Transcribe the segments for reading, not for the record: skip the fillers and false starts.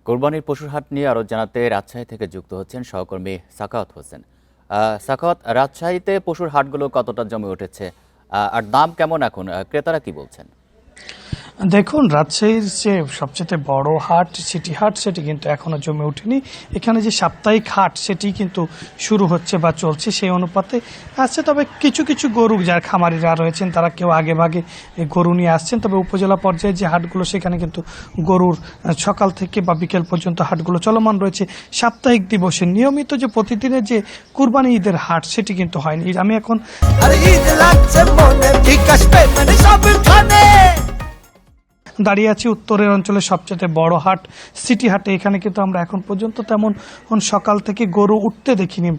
কোরবানির পশুর হাট নিয়ে আরো জানাতে রাজশাহী থেকে যুক্ত হচ্ছেন সহকর্মী সাখাওয়াত হোসেন। সাখাওয়াত, রাজশাহীতে পশুর হাটগুলো কতটা জমে উঠেছে আর দাম কেমন এখন, ক্রেতারা কি বলছেন? দেখুন, রাজশাহীর যে সবচেয়ে বড় হাট সিটি হাট সেটি কিন্তু এখনো জমে ওঠেনি। এখানে যে সাপ্তাহিক হাট সেটি কিন্তু শুরু হচ্ছে বা চলছে সেই অনুপাতে আসছে। তবে কিছু কিছু গরু যার খামারিরা রয়েছেন তারা কেউ আগে ভাগে গরু নিয়ে আসছেন। তবে উপজেলা পর্যায়ে যে হাটগুলো সেখানে কিন্তু গরুর সকাল থেকে বা বিকেল পর্যন্ত হাটগুলো চলমান রয়েছে। সাপ্তাহিক দিবসে নিয়মিত যে প্রতিদিনের যে কুরবানি ঈদের হাট সেটি কিন্তু হয়নি। আমি এখন দাঁড়িয়ে আছি উত্তরের অঞ্চলের সবচেয়ে বড় হাট সিটি হাটে। এখানে কিন্তু আমরা এখন পর্যন্ত তেমন সকাল থেকে গরু উঠতে দেখিনি।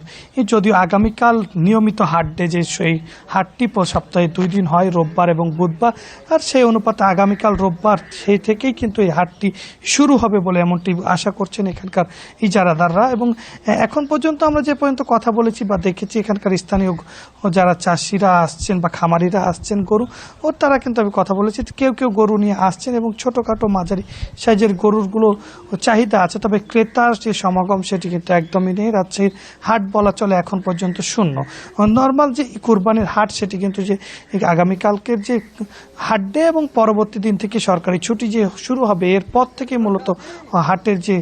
যদিও আগামীকাল নিয়মিত হাট ডে, যে সেই হাটটি সপ্তাহে 2 দিন হয়, রোববার এবং বুধবার, আর সেই অনুপাতে আগামীকাল রোববার সেই থেকেই কিন্তু এই হাটটি শুরু হবে বলে এমনটি আশা করছেন এখানকার ইজারাদাররা। এবং এখন পর্যন্ত আমরা যে পর্যন্ত কথা বলেছি বা দেখেছি এখানকার স্থানীয় যারা চাষিরা আসছেন বা খামারিরা আসছেন গরু তারা কিন্তু আমি কথা বলেছি, কেউ কেউ গরু নিয়ে আসছেন এবং ছোটোখাটো মাঝারি সাইজের গরুরগুলো চাহিদা আছে। তবে ক্রেতার যে সমাগম সেটি কিন্তু একদমই নেই। রাজশাহীর হাট বলা চলে এখন পর্যন্ত শূন্য। নর্মাল যে কুরবানির হাট সেটি কিন্তু যে আগামীকালকের যে হাট ডে এবং পরবর্তী দিন থেকে সরকারি ছুটি যে শুরু হবে এরপর থেকে মূলত হাটের যে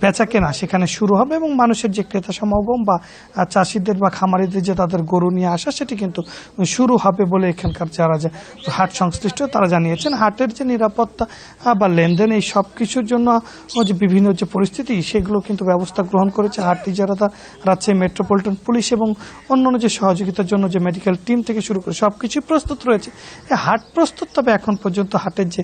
বেচা কেনা সেখানে শুরু হবে এবং মানুষের যে ক্রেতা সমাগম বা চাষিদের বা খামারিদের যে তাদের গরু নিয়ে আসা সেটি কিন্তু শুরু হবে বলে এখানকার যারা হাট সংশ্লিষ্ট তারা জানিয়েছেন। হাটের যে নিরাপত্তা বা লেনদেন এই সব কিছুর জন্য যে বিভিন্ন যে পরিস্থিতি সেগুলো কিন্তু ব্যবস্থা গ্রহণ করেছে হাট ইজারাদার, রাজশাহী মেট্রোপলিটন পুলিশ এবং অন্যান্য যে সহযোগিতার জন্য যে মেডিকেল টিম থেকে শুরু করে সব কিছুই প্রস্তুত রয়েছে। হাট প্রস্তুত, তবে এখন পর্যন্ত হাটের যে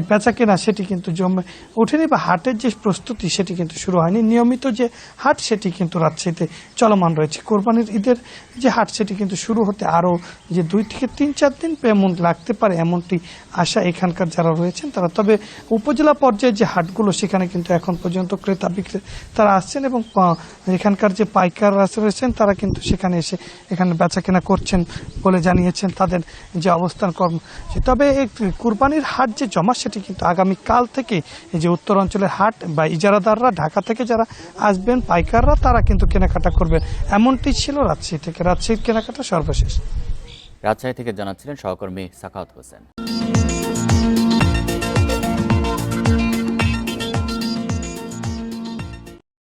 বেচা কেনা সেটি কিন্তু জমে ওঠেনি বা হাটের যে প্রস্তুতি সেটি কিন্তু শুরু হয়নি। নিয়মিত যে হাট সেটি কিন্তু রাজশাহীতে চলমান রয়েছে। কোরবানির ঈদের যে হাট সেটি কিন্তু শুরু হতে আরও যে 2 থেকে 3-4 দিন এমন লাগতে পারে এমনটি আশা এখানকার যারা রয়েছেন তারা। তবে উপজেলা পর্যায়ে যে হাটগুলো সেখানে কিন্তু এখন পর্যন্ত ক্রেতা বিক্রেতারা আসছেন এবং এখানকার যে পাইকাররা রয়েছেন তারা কিন্তু সেখানে এসে এখানে বেচা কেনা করছেন বলে জানিয়েছেন তাদের যে অবস্থান কর্ম। তবে এই কুরবানির হাট যে জমা সেটি কিন্তু আগামীকাল থেকে এই যে উত্তর অঞ্চলের হাট বা ইজারাদাররা ঢাকা থেকে যারা আসবেন পাইকাররা তারা কিন্তু কেনাকাটা করবেন এমনটি ছিল রাজশাহী থেকে। রাজশাহীর কেনাকাটা সর্বশেষ। রাজশাহী থেকে জানাচ্ছিলেন সহকর্মী সাখাওয়াত হোসেন।